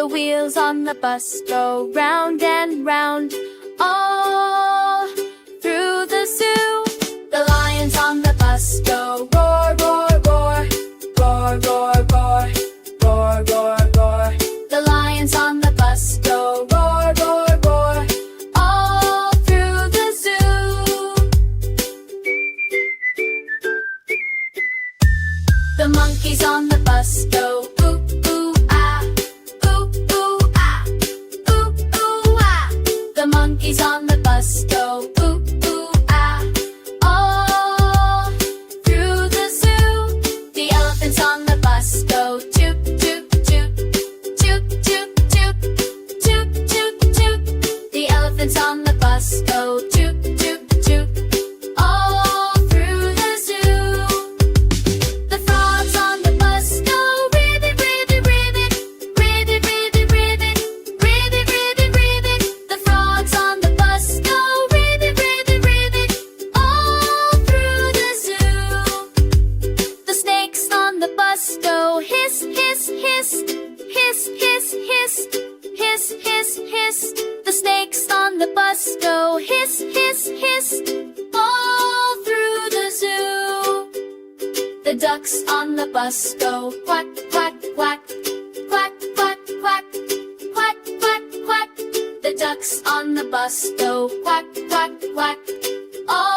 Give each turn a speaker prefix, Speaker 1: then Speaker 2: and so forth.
Speaker 1: The wheels on the bus go round and round, all through the zoo. The lions on the bus go roar, roar, roar, roar, roar, roar, roar, roar, roar. The lions on the bus go roar, roar, roar, all through the zoo. The monkeys on the bus go ooh, ooh, ah, ooh, ooh, ah, ooh, ooh, ah. The monkeys on the bus go ooh, ooh, ah, all through the zoo. The elephants on the bus go toot, toot, toot, toot, toot, toot, toot, toot, toot. The elephants on the bus go toot, toot, toot, all through the zoo. The frogs on the bus go ribbit, ribbit, ribbit, ribbit, ribbit, ribbit, ribbit, ribbit, ribbit. The frogs on the bus go ribbit, ribbit, ribbit, all through the zoo. The snakes on the bus go hiss, hiss, hiss, hiss, hiss, hiss, hiss, hiss, hiss. The snakes on the bus go hiss, hiss, hiss, all through the zoo. The ducks on the bus go quack, quack, quack, quack, quack, quack, quack, quack, quack. The ducks on the bus go quack, quack, quack, all